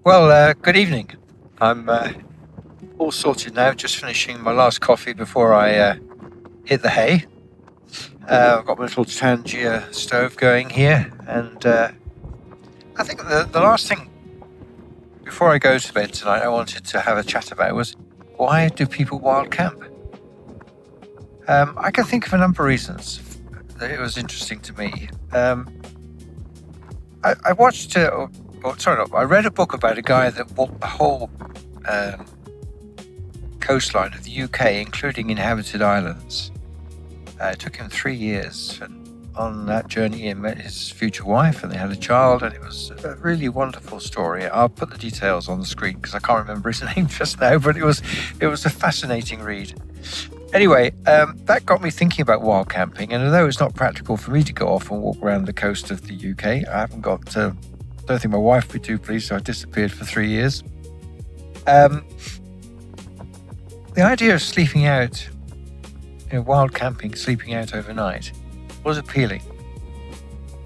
Well, good evening. I'm all sorted now, just finishing my last coffee before I hit the hay. I've got my little Tangier stove going here, and I think the last thing before I go to bed tonight I wanted to have a chat about was why do people wild camp? I can think of a number of reasons that it was interesting to me. I watched, I read a book about a guy that walked the whole coastline of the UK, including inhabited islands. It took him 3 years, and on that journey he met his future wife and they had a child, and it was a really wonderful story. I'll put the details on the screen because I can't remember his name just now, but it was a fascinating read. Anyway, that got me thinking about wild camping, and although it's not practical for me to go off and walk around the coast of the UK, I haven't got, don't think my wife would be too pleased, so I disappeared for 3 years. The idea of sleeping out, wild camping, sleeping out overnight, was appealing.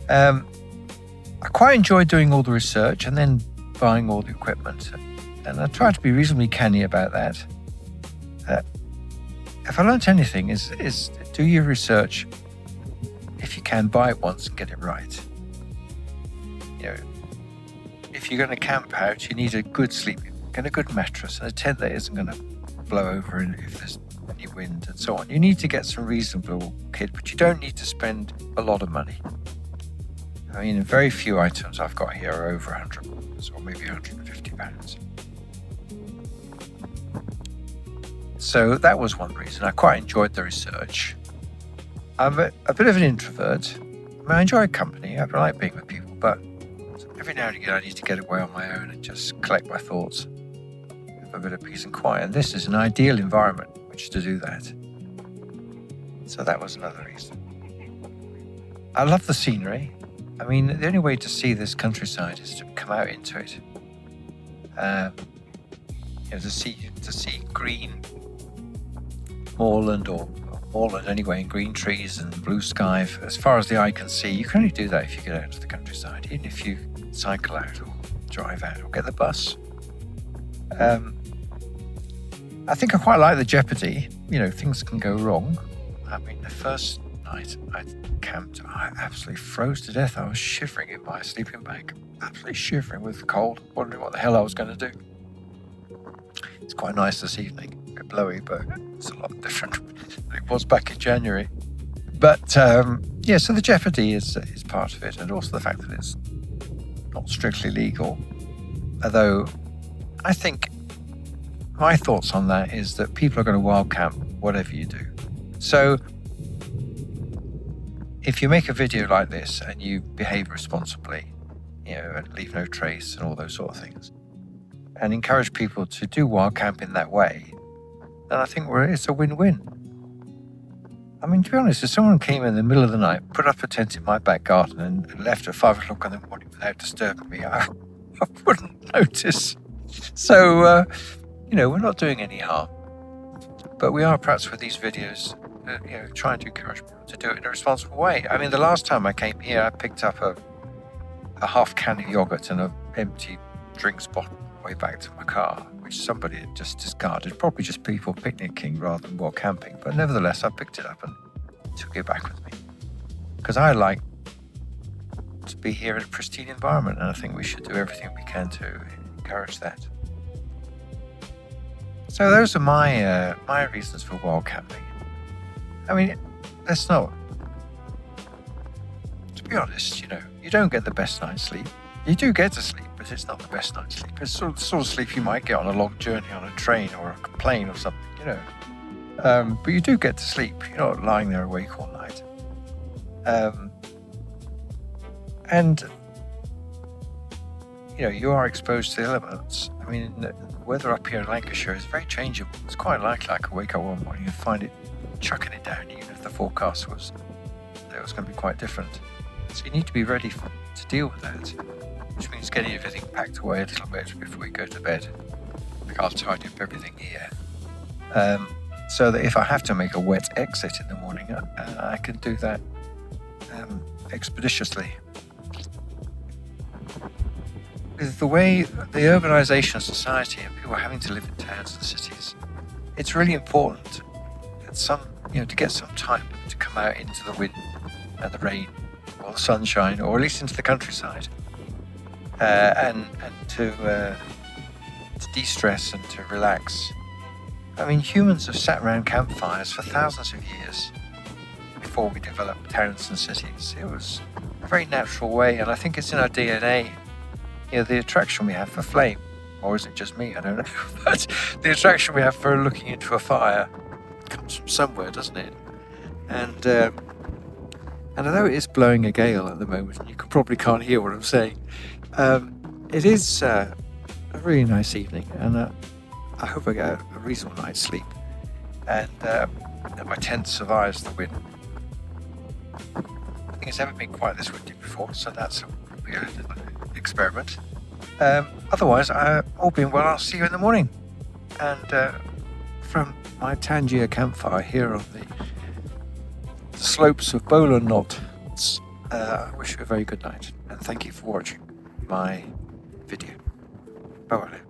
I quite enjoyed doing all the research and then buying all the equipment, and I tried to be reasonably canny about that. If I learnt anything, is do your research. If you can, buy it once and get it right. If you're going to camp out, you need a good sleep, get a good mattress, and a tent that isn't going to blow over if there's any wind and so on. You need to get some reasonable kit, but you don't need to spend a lot of money. I mean, very few items I've got here are over £100 or maybe £150. So that was one reason. I quite enjoyed the research. I'm a bit of an introvert. I enjoy company. I like being with people, but every now and again I need to get away on my own and just collect my thoughts. Have a bit of peace and quiet. And this is an ideal environment in which to do that. So that was another reason. I love the scenery. I mean, the only way to see this countryside is to come out into it. To see green moorland, or moorland anyway, and green trees and blue sky as far as the eye can see. You can only do that if you get out to the countryside, even if you cycle out or drive out or get the bus. I think I quite like the jeopardy. Things can go wrong. I mean, the first night I camped, I absolutely froze to death. I was shivering in my sleeping bag, absolutely shivering with cold, wondering what the hell I was going to do. It's quite nice this evening. A bit blowy, but it's a lot different than it was back in January. But so the jeopardy is part of it, and also the fact that it's not strictly legal. Although I think my thoughts on that is that people are going to wild camp whatever you do. So if you make a video like this and you behave responsibly, and leave no trace and all those sort of things, and encourage people to do wild camp in that way, then I think it's a win-win. I mean, to be honest, if someone came in the middle of the night, put up a tent in my back garden and left at 5 o'clock in the morning without disturbing me, I wouldn't notice. So, we're not doing any harm. But we are, perhaps with these videos, trying to encourage people to do it in a responsible way. I mean, the last time I came here, I picked up a half can of yogurt and an empty drinks bottle way back to my car, which somebody had just discarded, probably just people picnicking rather than wild camping. But nevertheless, I picked it up and took it back with me because I like to be here in a pristine environment, and I think we should do everything we can to encourage that. So those are my reasons for wild camping. I mean, to be honest, you don't get the best night's sleep. You do get to sleep, but it's not the best night's sleep. It's the sort of sleep you might get on a long journey on a train or a plane or something, But you do get to sleep. You're not lying there awake all night. And you are exposed to the elements. I mean, the weather up here in Lancashire is very changeable. It's quite likely I could wake up one morning and find it chucking it down, even if the forecast was that it was going to be quite different. So you need to be ready to deal with that, which means getting everything packed away a little bit before we go to bed. Like, I'll tidy up everything here, so that if I have to make a wet exit in the morning, I can do that expeditiously. with the way the urbanization of society and people having to live in towns and cities, it's really important that to get some time to come out into the wind and the rain or the sunshine, or at least into the countryside, and to de-stress and to relax. I mean, humans have sat around campfires for thousands of years before we developed towns and cities. It was a very natural way, and I think it's in our DNA. The attraction we have for flame, or is it just me? I don't know. But the attraction we have for looking into a fire comes from somewhere, doesn't it? And although it is blowing a gale at the moment, you probably can't hear what I'm saying. It is a really nice evening, and I hope I get a reasonable night's sleep, and that my tent survives the wind. I don't think it's ever been quite this windy before, so that's a weird little experiment. Otherwise, all being well, I'll see you in the morning. And from my Tangier campfire here on the slopes of Bola Knot, I wish you a very good night, and thank you for watching my video. Bye-bye.